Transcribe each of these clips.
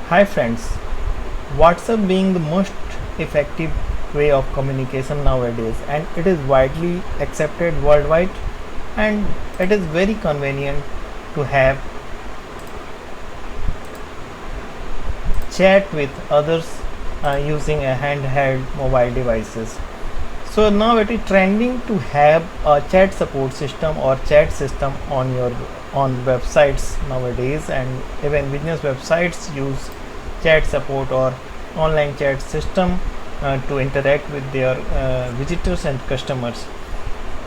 Hi friends, WhatsApp being the most effective way of communication nowadays, and it is widely accepted worldwide, and it is very convenient to have chat with others using a handheld mobile devices. So now it is trending to have a chat support system or chat system on your on websites nowadays, and even business websites use chat support or online chat system to interact with their visitors and customers.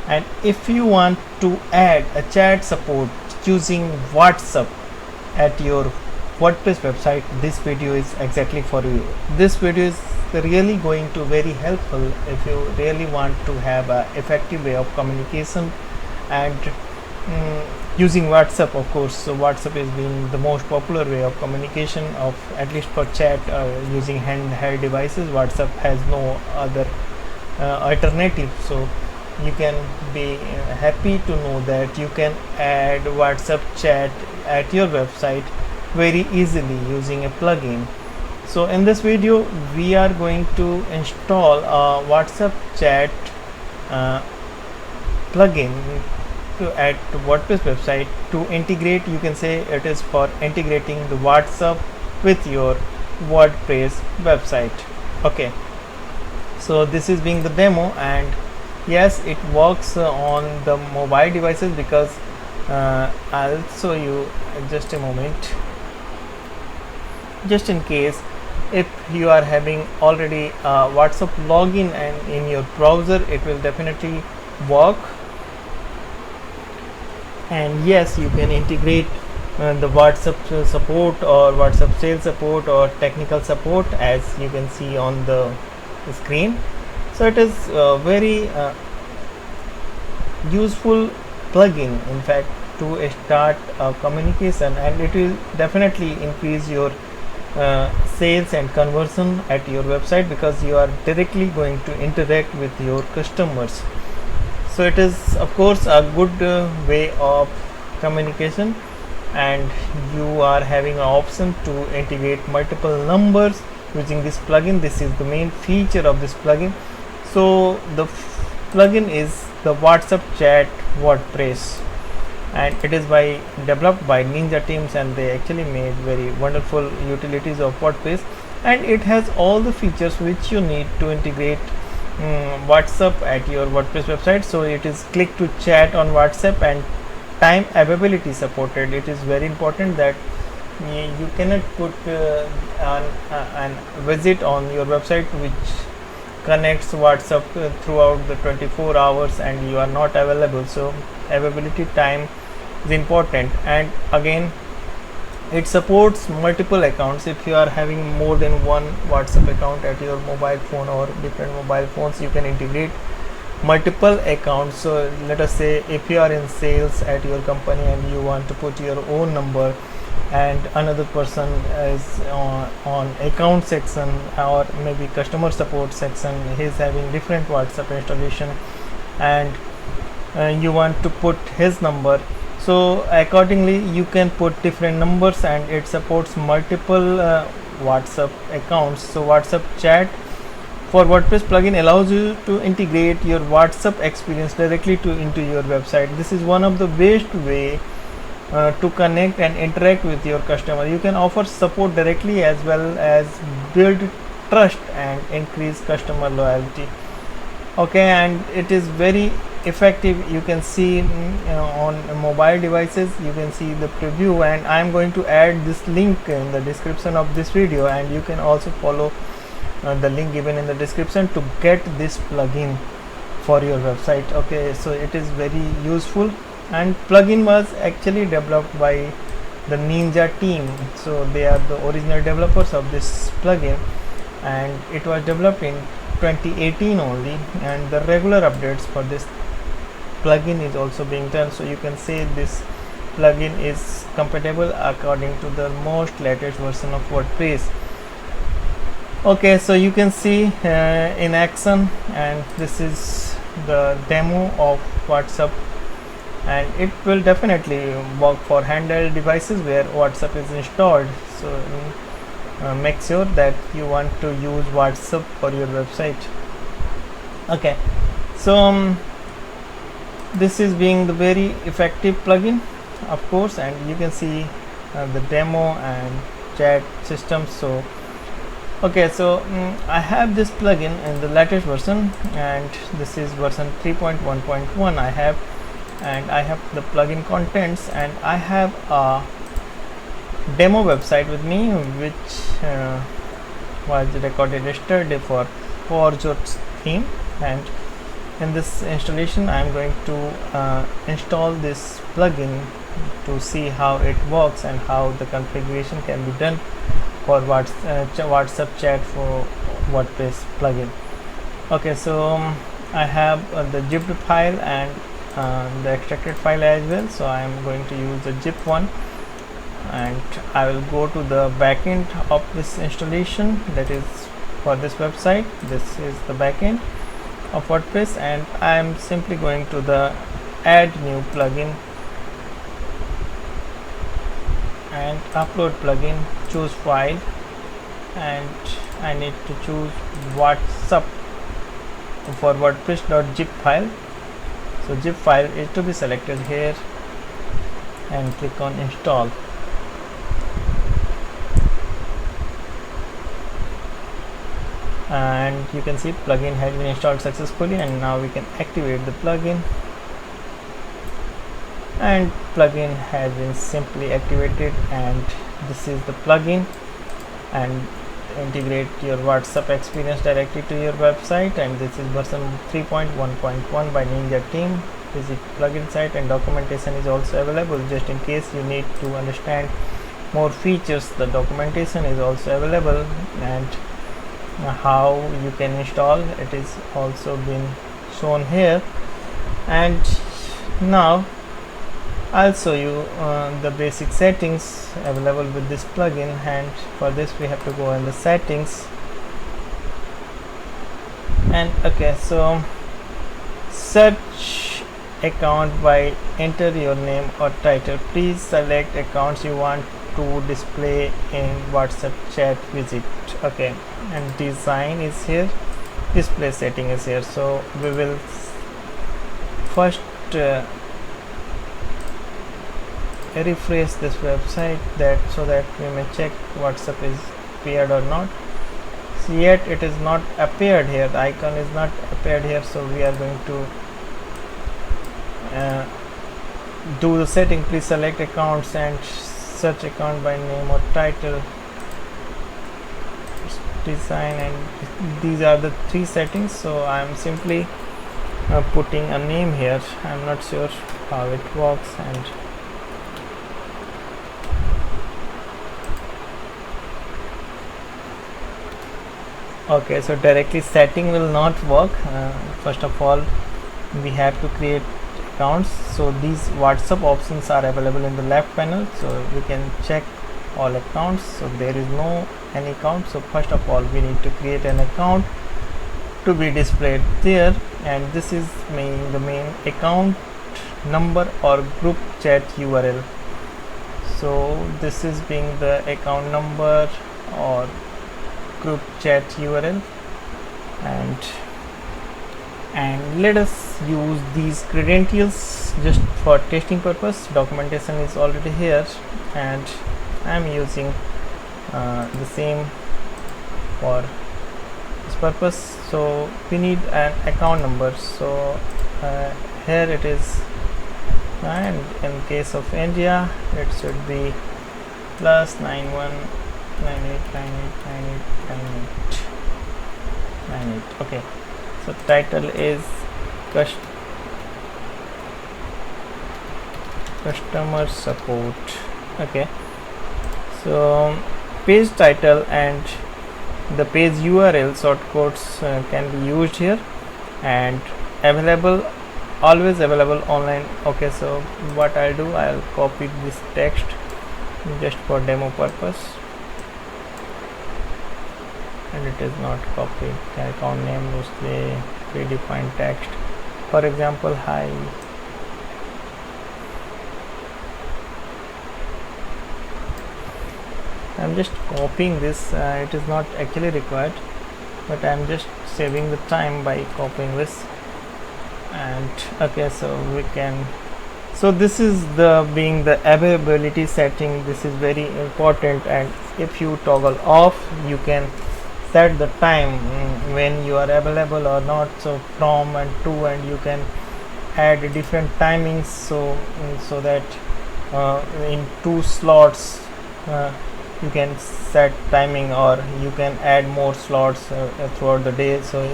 And if you want to add a chat support using WhatsApp at your WordPress website, this video is exactly for you. This video is really going to very helpful if you really want to have a effective way of communication and using WhatsApp. Of course, so WhatsApp is being the most popular way of communication, of at least for chat using handheld devices. WhatsApp has no other alternative, so you can be happy to know that you can add WhatsApp chat at your website very easily using a plugin. So in this video we are going to install a WhatsApp chat plugin at WordPress website to integrate. You can say it is for integrating the WhatsApp with your WordPress website. Okay, so this is being the demo, and yes, it works on the mobile devices, because I'll show you just a moment. Just in case if you are having already WhatsApp login and in your browser, it will definitely work. And yes, you can integrate the WhatsApp support or WhatsApp sales support or technical support, as you can see on the screen. So it is very useful plugin, in fact, to start communication, and it will definitely increase your sales and conversion at your website, because you are directly going to interact with your customers. So it is of course a good way of communication, and you are having an option to integrate multiple numbers using this plugin. This is the main feature of this plugin. So the plugin is the WhatsApp chat WordPress, and it is developed by Ninja Teams, and they actually made very wonderful utilities of WordPress, and it has all the features which you need to integrate WhatsApp at your WordPress website. So it is click to chat on WhatsApp, and time availability supported. It is very important that you cannot put an visit on your website which connects WhatsApp throughout the 24 hours and you are not available. So availability time is important, and again it supports multiple accounts. If you are having more than one WhatsApp account at your mobile phone or different mobile phones, you can integrate multiple accounts. So let us say if you are in sales at your company and you want to put your own number, and another person is on account section or maybe customer support section, he is having different WhatsApp installation, and you want to put his number. So accordingly you can put different numbers, and it supports multiple WhatsApp accounts. So WhatsApp chat for WordPress plugin allows you to integrate your WhatsApp experience directly into your website. This is one of the best way to connect and interact with your customer. You can offer support directly as well as build trust and increase customer loyalty. Okay, and it is very effective. You can see on mobile devices, you can see the preview, and I am going to add this link in the description of this video, and you can also follow the link given in the description to get this plugin for your website. Okay, so it is very useful, and plugin was actually developed by the Ninja team. So they are the original developers of this plugin, and it was developed in 2018 only, and the regular updates for this plugin is also being done. So you can say this plugin is compatible according to the most latest version of WordPress. Okay, so you can see in action, and this is the demo of WhatsApp, and it will definitely work for handheld devices where WhatsApp is installed. So make sure that you want to use WhatsApp for your website. Okay, so this is being the very effective plugin, of course, and you can see the demo and chat system. So okay, so I have this plugin in the latest version, and this is version 3.1.1 I have, and I have the plugin contents, and I have a demo website with me which was recorded yesterday for Forgeworks theme. And in this installation I am going to install this plugin to see how it works and how the configuration can be done for WhatsApp chat for WordPress plugin. Okay, so I have the zipped file and the extracted file as well, so I am going to use the zip one, and I will go to the backend of this installation, that is for this website. This is the backend of WordPress, and I am simply going to the add new plugin and upload plugin, choose file, and I need to choose WhatsApp for WordPress.zip file. So zip file is to be selected here, and click on install. And you can see plugin has been installed successfully, and now we can activate the plugin, and plugin has been simply activated. And this is the plugin, and integrate your WhatsApp experience directly to your website. And this is version 3.1.1 by Ninja team. Visit plugin site, and documentation is also available just in case you need to understand more features. The documentation is also available, and how you can install it is also been shown here. And now I'll show you the basic settings available with this plugin. And for this we have to go in the settings, and okay, so search account by enter your name or title. Please select accounts you want to display in WhatsApp chat visit. Okay, and design is here, display setting is here. So we will first refresh this website, that so that we may check WhatsApp is appeared or not. So yet it is not appeared here, the icon is not appeared here, so we are going to do the setting. Please select accounts and search account by name or title, design, and these are the three settings. So I am simply putting a name here. I am not sure how it works, and okay, so directly setting will not work. First of all we have to create accounts. So these WhatsApp options are available in the left panel, so we can check all accounts. So there is no any account, so first of all we need to create an account to be displayed there, and this is the main account number or group chat URL. So this is being the account number or group chat URL, and let us use these credentials just for testing purpose. Documentation is already here, and I am using the same for this purpose. So we need an account number, so here it is, and in case of India it should be +919898989898. Okay, so title is customer support. Okay, so page title and the page URL shortcodes can be used here, and always available online. Okay, so what I'll do, I'll copy this text just for demo purpose, and it is not copied. Account name, mostly predefined text, for example, hi. I'm just copying this. It is not actually required, but I'm just saving the time by copying this. And okay, so we can, so this is the being the availability setting. This is very important, and if you toggle off, you can set the time when you are available or not, so from and to, and you can add different timings, so that in 2 slots you can set timing, or you can add more slots throughout the day. So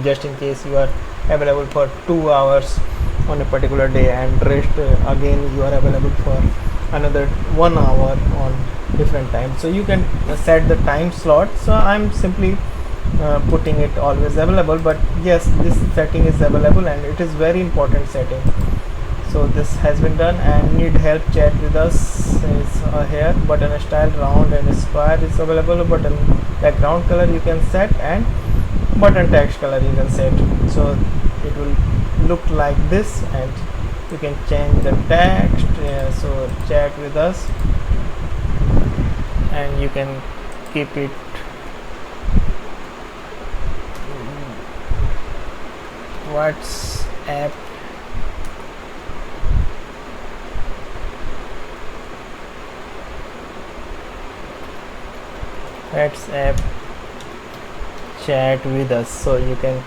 just in case you are available for 2 hours on a particular day, and rest again you are available for another 1 hour on different times, so you can set the time slot. So I'm simply putting it always available, but yes, this setting is available and it is very important setting. So this has been done. And need help, chat with us is here. Button style round and square is available. Button background color you can set, and button text color you can set. So it will look like this, and you can change the text. So chat with us, and you can keep it WhatsApp chat with us. So you can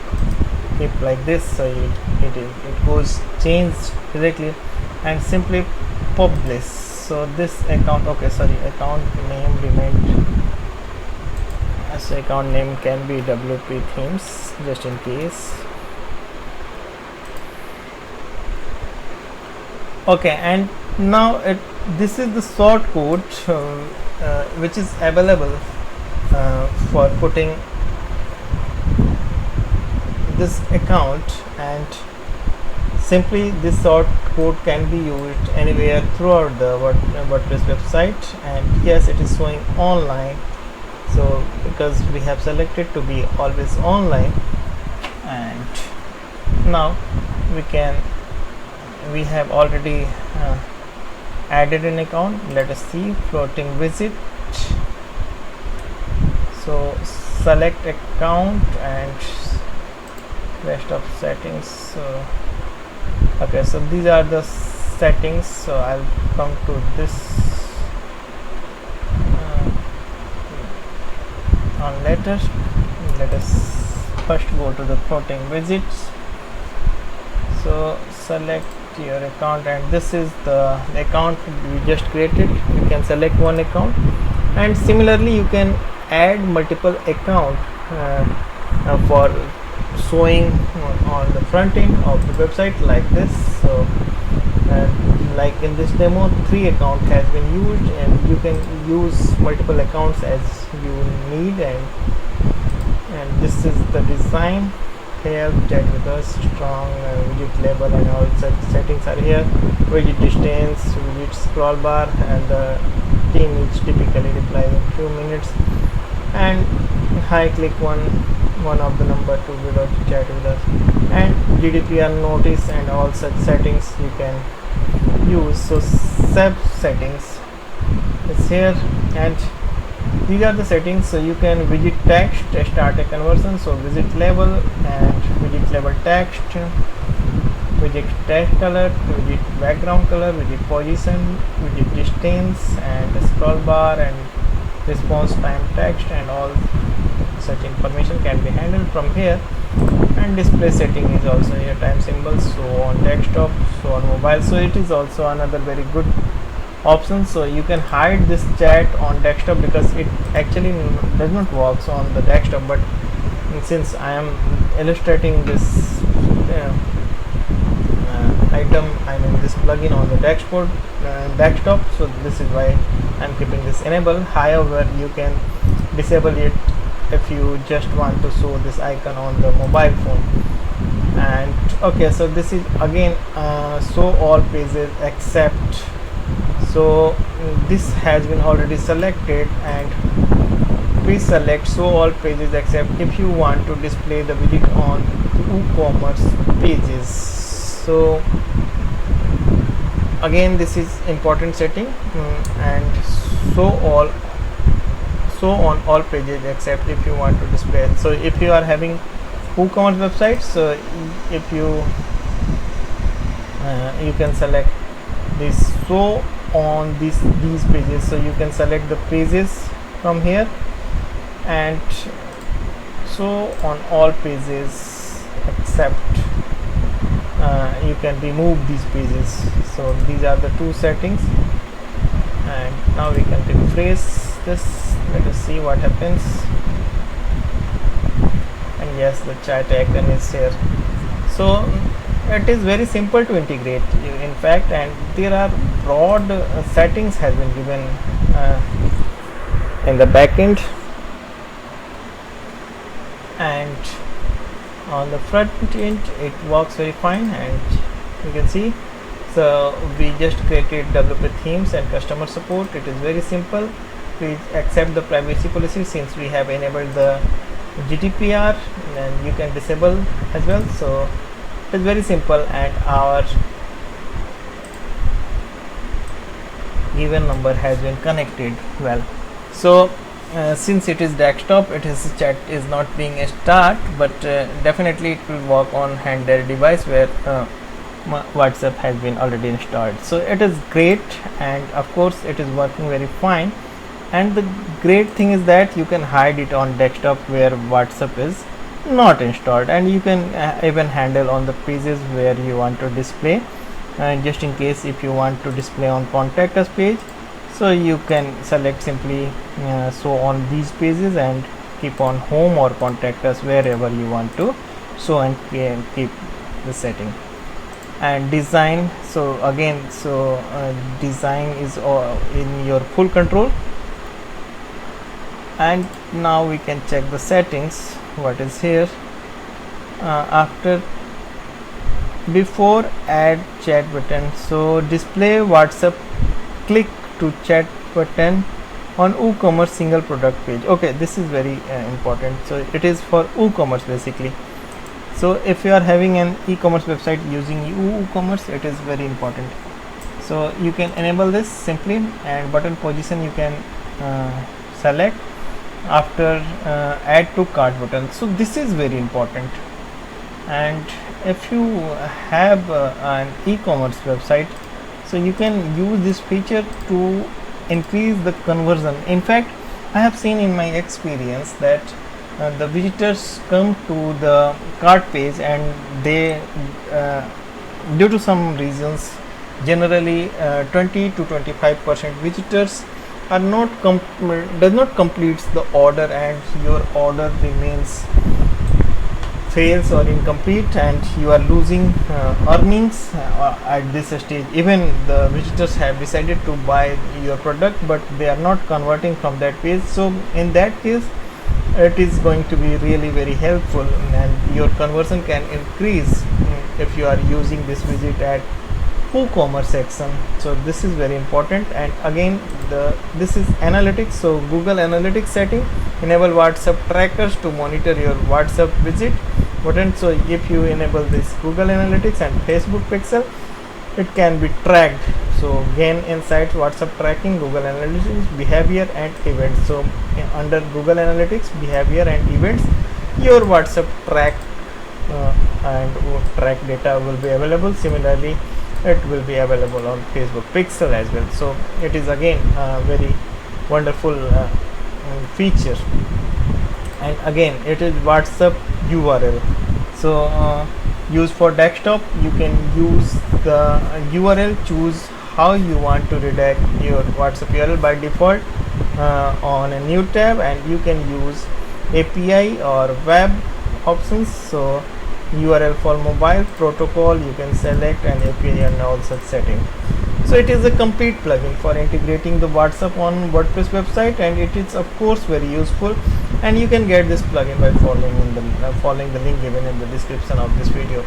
keep like this, so it goes changed directly, and simply publish. So this account, okay, sorry, account name remained as account name can be WP themes, just in case. Okay, and now this is the short code which is available for putting this account, and simply this short code can be used anywhere throughout the WordPress website. And yes, it is showing online, so because we have selected to be always online. And now we have already added an account. Let us see, floating visit. So select account and rest of settings. So okay, so these are the settings. So I'll come to this on later. Let us first go to the floating visits. So select your account, and this is the account we just created. You can select one account, and similarly you can add multiple account for showing on the front end of the website like this. So like in this demo, 3 account has been used, and you can use multiple accounts as you need. And this is the design. Here, chat with us, strong widget label, and all such settings are here. Widget distance, widget scroll bar, and the team is typically reply in few minutes. And hi, click one of the number to below to chat with us. And GDPR notice and all such settings you can use. So sub settings is here, and these are the settings. So you can widget text, start a conversion. So widget label and widget label text, widget text color, widget background color, widget position, widget distance, and scroll bar, and response time text, and all such information can be handled from here. And display setting is also here, time symbols, so on desktop, so on mobile. So it is also another very good option. So you can hide this chat on desktop, because it actually does not work on the desktop, but since I am illustrating this item, I mean this plugin on the desktop, so this is why I'm keeping this enabled. However, you can disable it if you just want to show this icon on the mobile phone. And okay, so this is again show all pages except. So this has been already selected, and please select show all pages except if you want to display the widget on WooCommerce pages. So again, this is important setting, and show all show on all pages except if you want to display it. So if you are having WooCommerce website, so if you can select this show on these pages, so you can select the pages from here and show on all pages except you can remove these pages. So these are the two settings, and now we can refresh this. Let us see what happens. And yes, the chat icon is here. So it is very simple to integrate in fact, and there are broad settings has been given in the backend, and on the front end it works very fine. And you can see, so we just created developer themes and customer support. It is very simple. Please accept the privacy policy since we have enabled the GDPR, and you can disable as well. So it's very simple, and our given number has been connected well. So since it is desktop, it is chat is not being a start, but definitely it will work on handheld device where WhatsApp has been already installed. So it is great, and of course it is working very fine. And the great thing is that you can hide it on desktop where WhatsApp is not installed, and you can even handle on the pages where you want to display, just in case if you want to display on contact us page, so you can select simply show on these pages and keep on home or contact us wherever you want to show, and keep the setting. And design, so again, so design is in your full control. And now we can check the settings, what is here. After before add chat button, so display WhatsApp click to chat button on WooCommerce single product page. Okay, this is very important. So it is for WooCommerce basically. So if you are having an e-commerce website using WooCommerce, it is very important. So you can enable this simply, and button position you can select after add to cart button. So this is very important. And if you have an e-commerce website, so you can use this feature to increase the conversion. In fact, I have seen in my experience that the visitors come to the cart page, and they due to some reasons, generally 20 to 25% visitors are not does not completes the order, and your order remains fails or incomplete, and you are losing earnings at this stage. Even the visitors have decided to buy your product, but they are not converting from that page. So in that case, it is going to be really very helpful, and your conversion can increase if you are using this widget at WooCommerce section. So this is very important. And again, this is analytics. So Google Analytics setting, enable WhatsApp trackers to monitor your WhatsApp visit button. So if you enable this Google Analytics and Facebook Pixel, it can be tracked. So gain insights, WhatsApp tracking, Google Analytics, behavior and events. So under Google Analytics, behavior and events, your WhatsApp track and track data will be available. Similarly, it will be available on Facebook Pixel as well. So it is again a very wonderful feature. And again, it is WhatsApp URL. So use for desktop, you can use the URL, choose how you want to redact your WhatsApp URL by default on a new tab, and you can use API or web options. So URL for mobile, protocol you can select, and API and all such setting. So it is a complete plugin for integrating the WhatsApp on WordPress website, and it is of course very useful. And you can get this plugin by following the link given in the description of this video.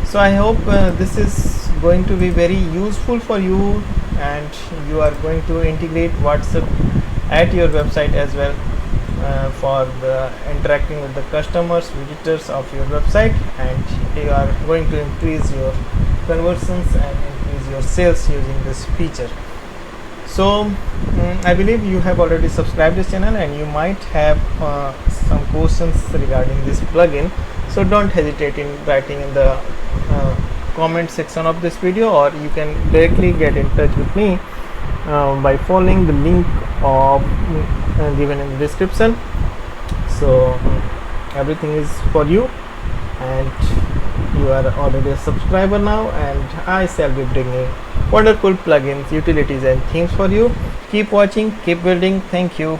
So I hope this is going to be very useful for you, and you are going to integrate WhatsApp at your website as well for the interacting with the customers, visitors of your website, and you are going to increase your conversions and increase your sales using this feature. So I believe you have already subscribed this channel and you might have some questions regarding this plugin, so don't hesitate in writing in the comment section of this video, or you can directly get in touch with me by following the link of given in the description. So everything is for you, and you are already a subscriber now, and I shall be bringing wonderful plugins, utilities and themes for you. Keep watching, keep building. Thank you.